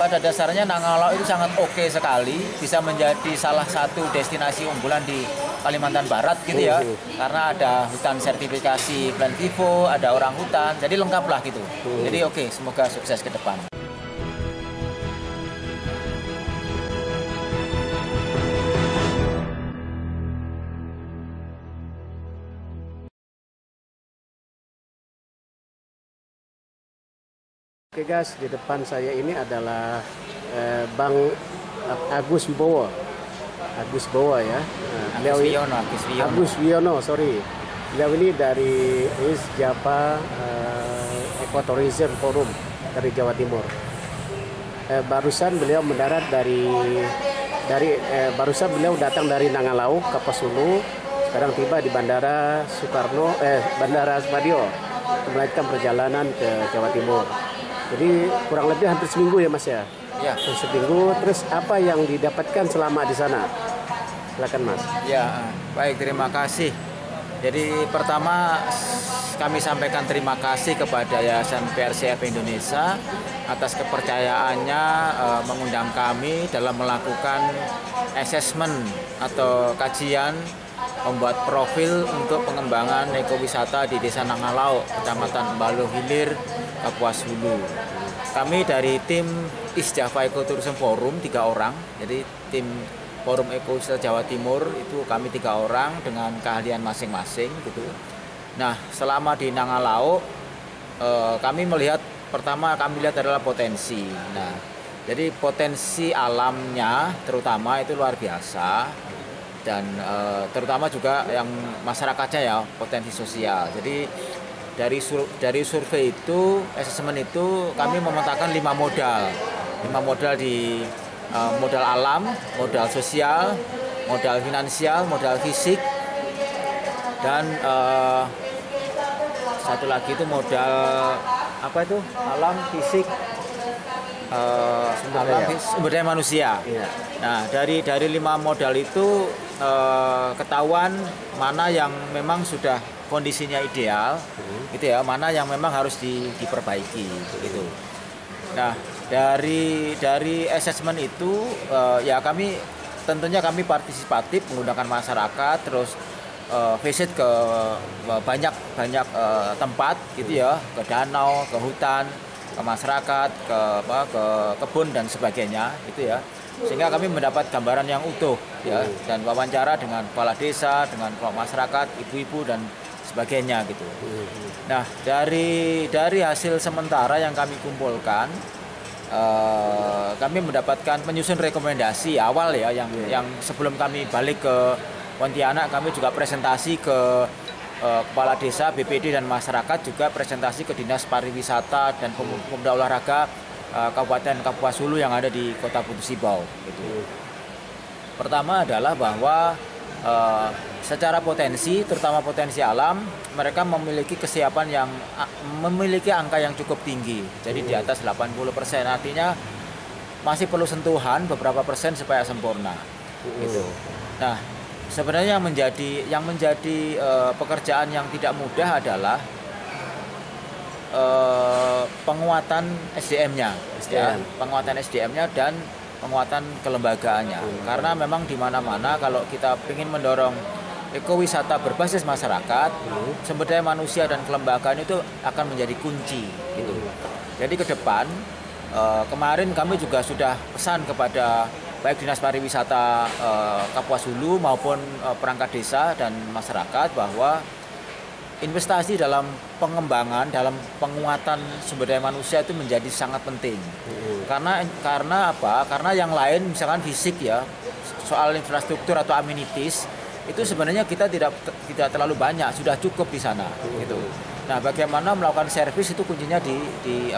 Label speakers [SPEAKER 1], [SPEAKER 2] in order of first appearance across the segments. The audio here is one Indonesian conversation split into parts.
[SPEAKER 1] pada dasarnya Nangalau itu sangat oke sekali, bisa menjadi salah satu destinasi unggulan di Kalimantan Barat gitu ya, karena ada hutan sertifikasi Plan Vivo, ada orang hutan, jadi lengkap lah gitu. Jadi oke, semoga sukses ke depan.
[SPEAKER 2] Oke guys, di depan saya ini adalah Bang Agus Wibowo. Agus Bowo ya. Agus Wiono, sorry. Beliau ini dari East Java Ecotourism Forum dari Jawa Timur. Barusan beliau mendarat barusan beliau datang dari Nangalau, Kapuasulu. Sekarang tiba di Bandara Bandara Spadio, melanjutkan perjalanan ke Jawa Timur. Jadi kurang lebih hampir seminggu ya Mas ya?
[SPEAKER 1] Ya.
[SPEAKER 2] Seminggu. Terus apa yang didapatkan selama di sana? Silakan Mas.
[SPEAKER 1] Ya, baik, terima kasih. Jadi pertama kami sampaikan terima kasih kepada Yayasan PRCF Indonesia atas kepercayaannya mengundang kami dalam melakukan assessment atau kajian membuat profil untuk pengembangan ekowisata di Desa Nangalau, Kecamatan Embalo Hilir, Kapuasulu. Kami dari tim East Java Ecotourism Forum 3 orang, jadi tim Forum Ekowisata Jawa Timur itu kami 3 orang dengan keahlian masing-masing gitu. Nah, selama di Nangalau kami melihat, pertama kami lihat adalah potensi. Nah, jadi potensi alamnya terutama itu luar biasa, dan terutama juga yang masyarakatnya ya, potensi sosial. Jadi dari survei itu, asesmen itu kami memetakan 5 modal. 5 modal di modal alam, modal sosial, modal finansial, modal fisik, dan satu lagi itu modal apa itu? Alam, fisik, sumber daya manusia. Iya. Nah, dari 5 modal itu ketahuan mana yang memang sudah kondisinya ideal, gitu ya, mana yang memang harus diperbaiki, gitu. Nah, dari asesmen itu ya kami tentunya partisipatif menggunakan masyarakat, terus visit ke banyak tempat, gitu ya, ke danau, ke hutan, ke masyarakat, ke kebun dan sebagainya, gitu ya. Sehingga kami mendapat gambaran yang utuh ya, dan wawancara dengan kepala desa, dengan kelompok masyarakat, ibu-ibu dan sebagainya gitu. Nah, dari hasil sementara yang kami kumpulkan, kami mendapatkan penyusun rekomendasi awal ya, yang sebelum kami balik ke Pontianak, kami juga presentasi ke kepala desa, BPD dan masyarakat, juga presentasi ke Dinas Pariwisata dan Pemuda Olahraga Kabupaten Kapuasulu yang ada di Kota Putu Sibau. Gitu. Pertama adalah bahwa secara potensi, terutama potensi alam, mereka memiliki kesiapan yang memiliki angka yang cukup tinggi. Jadi di atas 80%, artinya masih perlu sentuhan beberapa persen supaya sempurna. Gitu. Nah, sebenarnya yang menjadi pekerjaan yang tidak mudah adalah penguatan SDM-nya, ya, penguatan SDM-nya dan penguatan kelembagaannya. Karena memang di mana-mana kalau kita ingin mendorong ekowisata berbasis masyarakat, sumber daya manusia dan kelembagaan itu akan menjadi kunci. Gitu. Jadi ke depan, kemarin kami juga sudah pesan kepada baik Dinas Pariwisata Kapuasulu maupun perangkat desa dan masyarakat bahwa investasi dalam pengembangan, dalam penguatan sumber daya manusia itu menjadi sangat penting. Karena apa? Karena yang lain misalkan fisik ya, soal infrastruktur atau amenities itu sebenarnya kita tidak terlalu banyak, sudah cukup di sana gitu. Nah, bagaimana melakukan servis itu kuncinya di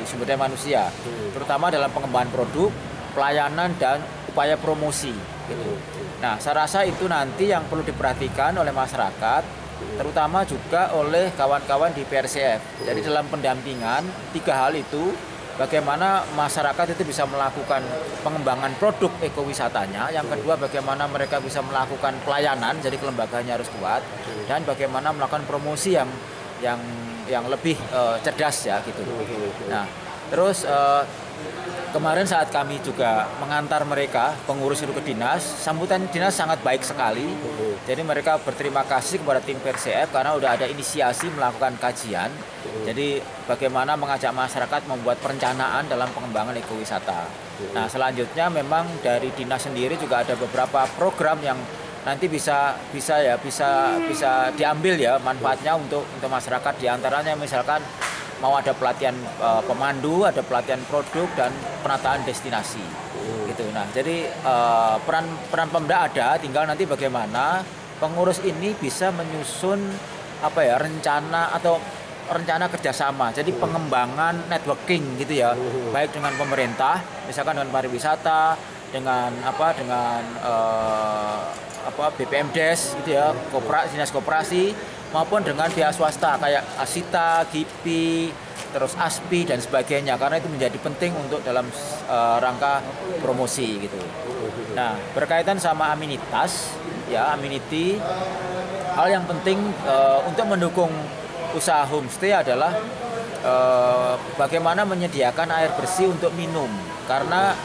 [SPEAKER 1] sumber daya manusia, terutama dalam pengembangan produk, pelayanan dan upaya promosi gitu. Nah, saya rasa itu nanti yang perlu diperhatikan oleh masyarakat, terutama juga oleh kawan-kawan di PRCF. Jadi dalam pendampingan 3 hal itu, bagaimana masyarakat itu bisa melakukan pengembangan produk ekowisatanya, yang kedua bagaimana mereka bisa melakukan pelayanan, jadi kelembagaannya harus kuat, dan bagaimana melakukan promosi yang lebih cerdas ya gitu. Nah, terus kemarin saat kami juga mengantar mereka pengurus itu ke dinas, sambutan dinas sangat baik sekali. Jadi mereka berterima kasih kepada tim PRCF karena udah ada inisiasi melakukan kajian. Jadi bagaimana mengajak masyarakat membuat perencanaan dalam pengembangan ekowisata. Nah, selanjutnya memang dari dinas sendiri juga ada beberapa program yang nanti bisa diambil ya manfaatnya untuk masyarakat, diantaranya misalkan mau ada pelatihan pemandu, ada pelatihan produk dan penataan destinasi gitu. Nah, jadi peran Pemda ada, tinggal nanti bagaimana pengurus ini bisa menyusun rencana kerjasama, jadi pengembangan networking gitu ya, baik dengan pemerintah, misalkan dengan pariwisata, dengan BPMDes gitu ya, dinas koperasi, maupun dengan pihak swasta kayak Asita, GIPI, terus ASPI dan sebagainya, karena itu menjadi penting untuk dalam rangka promosi gitu. Nah, berkaitan sama amenitas ya, amenity, hal yang penting untuk mendukung usaha homestay adalah bagaimana menyediakan air bersih untuk minum, karena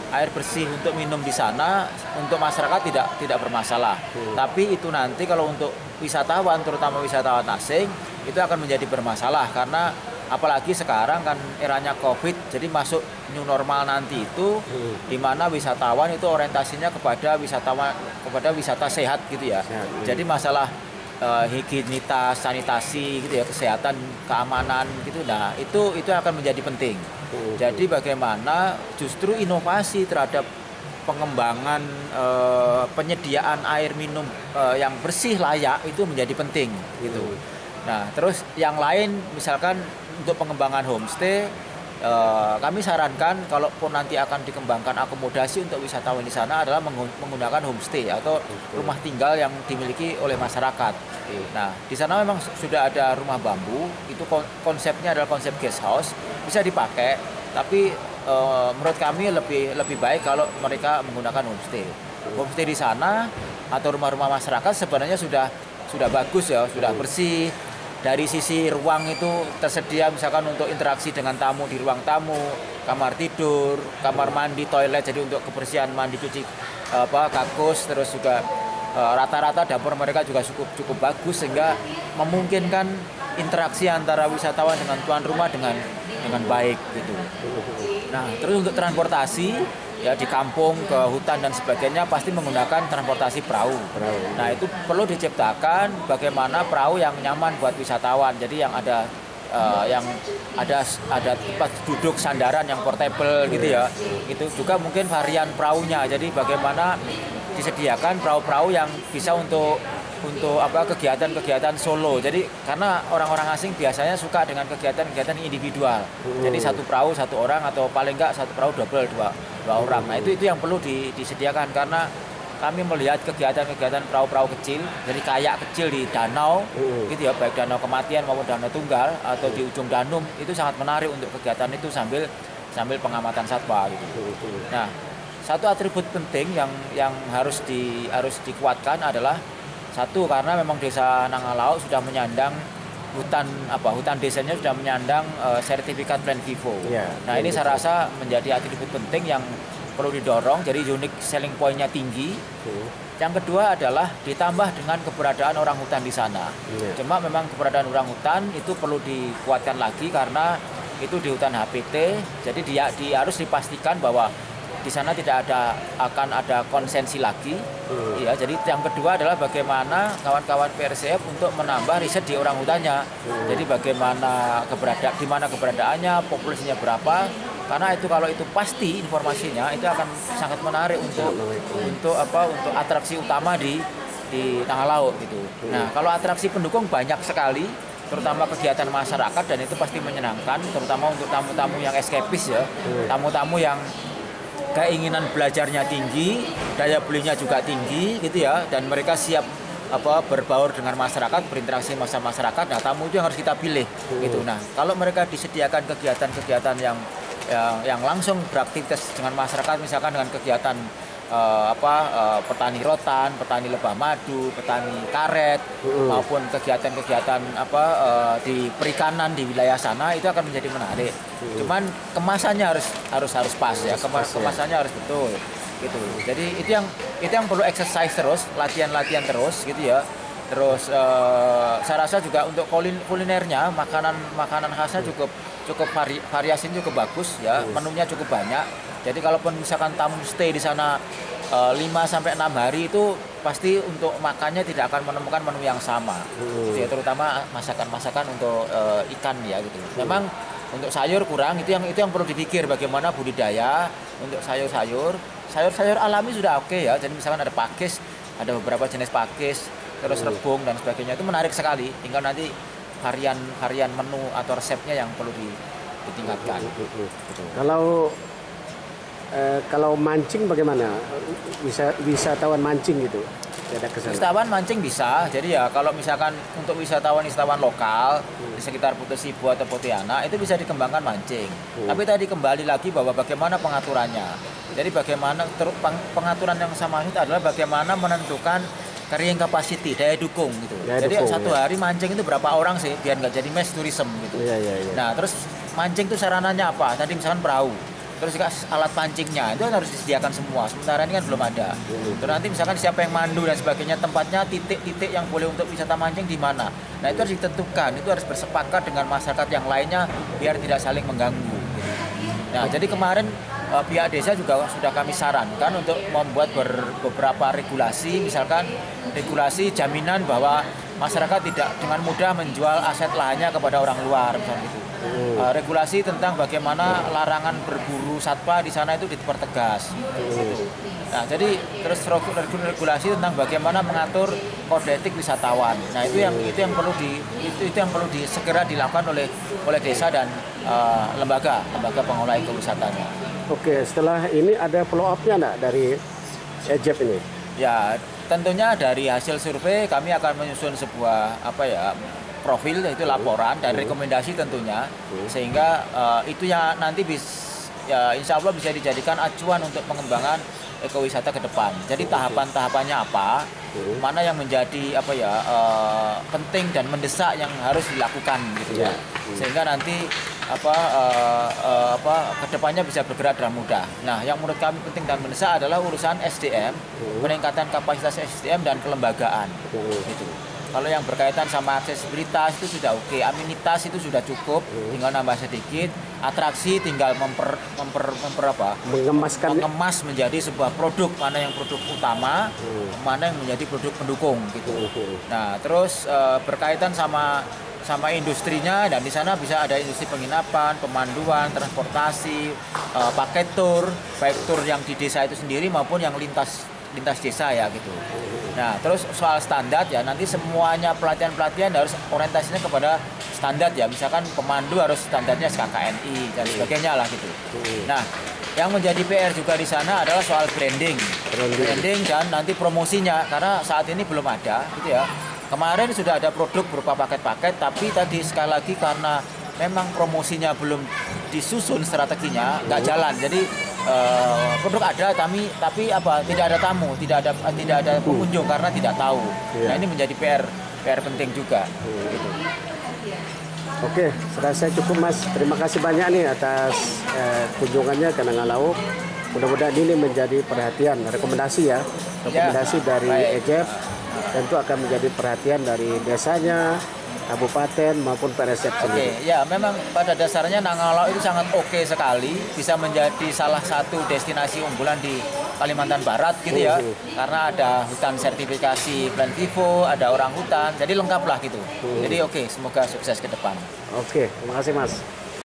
[SPEAKER 1] air bersih untuk minum di sana untuk masyarakat tidak bermasalah. Tapi itu nanti kalau untuk wisatawan, terutama wisatawan asing, itu akan menjadi bermasalah karena apalagi sekarang kan eranya COVID, jadi masuk new normal nanti itu di mana wisatawan itu orientasinya kepada wisata sehat gitu ya. Jadi masalah higienitas, sanitasi gitu ya, kesehatan, keamanan gitu. Nah, itu akan menjadi penting. Jadi bagaimana justru inovasi terhadap pengembangan penyediaan air minum yang bersih layak itu menjadi penting gitu. Nah, terus yang lain misalkan untuk pengembangan homestay, kami sarankan kalaupun nanti akan dikembangkan akomodasi untuk wisatawan di sana adalah menggunakan homestay atau rumah tinggal yang dimiliki oleh masyarakat. Nah, di sana memang sudah ada rumah bambu, itu konsepnya adalah konsep guest house, bisa dipakai, tapi menurut kami lebih baik kalau mereka menggunakan homestay. Homestay di sana atau rumah-rumah masyarakat sebenarnya sudah bagus ya, sudah bersih. Dari sisi ruang itu tersedia misalkan untuk interaksi dengan tamu di ruang tamu, kamar tidur, kamar mandi, toilet, jadi untuk kebersihan mandi, cuci kakus, terus juga rata-rata dapur mereka juga cukup bagus sehingga memungkinkan interaksi antara wisatawan dengan tuan rumah dengan baik gitu. Nah, terus untuk transportasi ya di kampung ke hutan dan sebagainya pasti menggunakan transportasi perahu. Nah, itu perlu diciptakan bagaimana perahu yang nyaman buat wisatawan. Jadi yang ada tempat duduk sandaran yang portable gitu ya. Itu juga mungkin varian perahunya. Jadi bagaimana disediakan perahu-perahu yang bisa untuk kegiatan-kegiatan solo. Jadi karena orang-orang asing biasanya suka dengan kegiatan-kegiatan individual. Jadi satu perahu satu orang atau paling enggak satu perahu double dua orang. Nah, itu yang perlu disediakan karena kami melihat kegiatan-kegiatan perahu-perahu kecil, jadi kayak kecil di danau gitu ya, baik danau kematian maupun danau tunggal atau di ujung danum, itu sangat menarik untuk kegiatan itu sambil pengamatan satwa gitu. Nah, satu atribut penting yang harus dikuatkan adalah satu, karena memang desa Nangalauk sudah menyandang hutan desanya sudah menyandang sertifikat Plan Vivo. Nah, ini saya rasa menjadi atribut penting yang perlu didorong, jadi unique selling point-nya tinggi. Yang kedua adalah ditambah dengan keberadaan orang hutan di sana. Cuma memang keberadaan orang hutan itu perlu dikuatkan lagi karena itu di hutan HPT, jadi dia harus dipastikan bahwa di sana tidak akan ada konsensi lagi. Ya, jadi yang kedua adalah bagaimana kawan-kawan PRCF untuk menambah riset di orang hutannya. Jadi bagaimana di mana keberadaannya, populasinya berapa. Karena itu kalau itu pasti informasinya itu akan sangat menarik untuk atraksi utama di Nangalauk gitu. Nah, kalau atraksi pendukung banyak sekali, terutama kegiatan masyarakat, dan itu pasti menyenangkan, terutama untuk tamu-tamu yang escapist ya, tamu-tamu yang keinginan belajarnya tinggi, daya belinya juga tinggi gitu ya, dan mereka siap berbaur dengan masyarakat, berinteraksi sama masyarakat. Nah, tamu itu yang harus kita pilih gitu. Nah, kalau mereka disediakan kegiatan-kegiatan yang langsung beraktivitas dengan masyarakat, misalkan dengan kegiatan petani rotan, petani lebah madu, petani karet, maupun kegiatan-kegiatan di perikanan di wilayah sana, itu akan menjadi menarik. Cuman kemasannya harus pas ya, kemasannya harus betul gitu. Jadi itu yang perlu exercise terus, latihan terus gitu ya. Terus saya rasa juga untuk kulinernya, makanan khasnya cukup variasinya cukup bagus ya, menunya cukup banyak. Jadi kalaupun misalkan tamu stay di sana 5-6 hari, itu pasti untuk makannya tidak akan menemukan menu yang sama. Ya, terutama masakan-masakan untuk ikan ya gitu. Memang untuk sayur kurang, itu yang perlu dipikir, bagaimana budidaya untuk sayur alami sudah oke ya. Jadi misalkan ada pakis, ada beberapa jenis pakis, terus rebung dan sebagainya, itu menarik sekali. Tinggal nanti varian menu atau resepnya yang perlu ditingkatkan.
[SPEAKER 2] Kalau mancing bagaimana? Wisatawan mancing gitu?
[SPEAKER 1] Wisatawan mancing bisa. Jadi ya kalau misalkan untuk wisatawan lokal di sekitar Putus Ibu atau Pontianak, itu bisa dikembangkan mancing. Tapi tadi kembali lagi bahwa bagaimana pengaturannya. Jadi bagaimana pengaturan yang sama itu adalah bagaimana menentukan carrying capacity, daya dukung gitu. Jadi satu hari mancing itu berapa orang sih biar nggak jadi mass tourism gitu. Nah, terus mancing itu sarananya apa? Tadi misalkan perahu. Terus juga alat pancingnya itu harus disediakan semua. Sementara ini kan belum ada. Terus nanti misalkan siapa yang mandu dan sebagainya, tempatnya, titik-titik yang boleh untuk wisata mancing di mana. Nah, itu harus ditentukan. Itu harus bersepakat dengan masyarakat yang lainnya biar tidak saling mengganggu. Nah, jadi kemarin pihak desa juga sudah kami sarankan untuk membuat beberapa regulasi, misalkan regulasi jaminan bahwa masyarakat tidak dengan mudah menjual aset lahannya kepada orang luar, misalnya gitu. Regulasi tentang bagaimana larangan berburu satwa di sana itu dipertegas. Nah, jadi terus regulasi tentang bagaimana mengatur kode etik wisatawan. Nah, itu yang perlu segera dilakukan oleh desa dan lembaga pengelola ekowisatanya.
[SPEAKER 2] Oke, setelah ini ada follow up-nya enggak dari EJEP ini?
[SPEAKER 1] Ya, tentunya dari hasil survei kami akan menyusun sebuah profil, yaitu laporan dan rekomendasi tentunya, sehingga itu ya nanti insya Allah bisa dijadikan acuan untuk pengembangan ekowisata ke depan. Jadi tahapan-tahapannya apa, mana yang menjadi penting dan mendesak yang harus dilakukan gitu ya, sehingga nanti kedepannya bisa bergerak dengan mudah. Nah, yang menurut kami penting dan mendesak adalah urusan SDM, peningkatan kapasitas SDM dan kelembagaan. Gitu. Kalau yang berkaitan sama aksesibilitas itu sudah oke, amenitas itu sudah cukup, tinggal nambah sedikit, atraksi tinggal mengemas menjadi sebuah produk, mana yang produk utama, mana yang menjadi produk pendukung gitu. Nah, terus berkaitan sama industrinya, dan di sana bisa ada industri penginapan, pemanduan, transportasi, paket tour, baik tour yang di desa itu sendiri maupun yang lintas desa ya gitu. Nah, terus soal standar ya, nanti semuanya pelatihan harus orientasinya kepada standar ya. Misalkan pemandu harus standarnya SKKNI dan sebagainya lah gitu. Nah, yang menjadi PR juga di sana adalah soal branding dan nanti promosinya, karena saat ini belum ada gitu ya. Kemarin sudah ada produk berupa paket-paket, tapi tadi sekali lagi karena memang promosinya belum disusun strateginya, nggak jalan. Jadi produk ada, tapi tidak ada tamu, tidak ada pengunjung karena tidak tahu. Nah, ini menjadi PR penting juga. Gitu.
[SPEAKER 2] Oke, saya cukup Mas. Terima kasih banyak nih atas kunjungannya ke Nangalau. Mudah-mudahan ini menjadi perhatian, rekomendasi dari EJEP. Tentu akan menjadi perhatian dari desanya, kabupaten maupun PRSF sendiri.
[SPEAKER 1] Oke, ya memang pada dasarnya Nangalau itu sangat oke sekali, bisa menjadi salah satu destinasi unggulan di Kalimantan Barat gitu ya, karena ada hutan sertifikasi Plan Vivo, ada orang hutan, jadi lengkap lah gitu. Jadi oke, semoga sukses ke depan.
[SPEAKER 2] Oke, terima kasih Mas.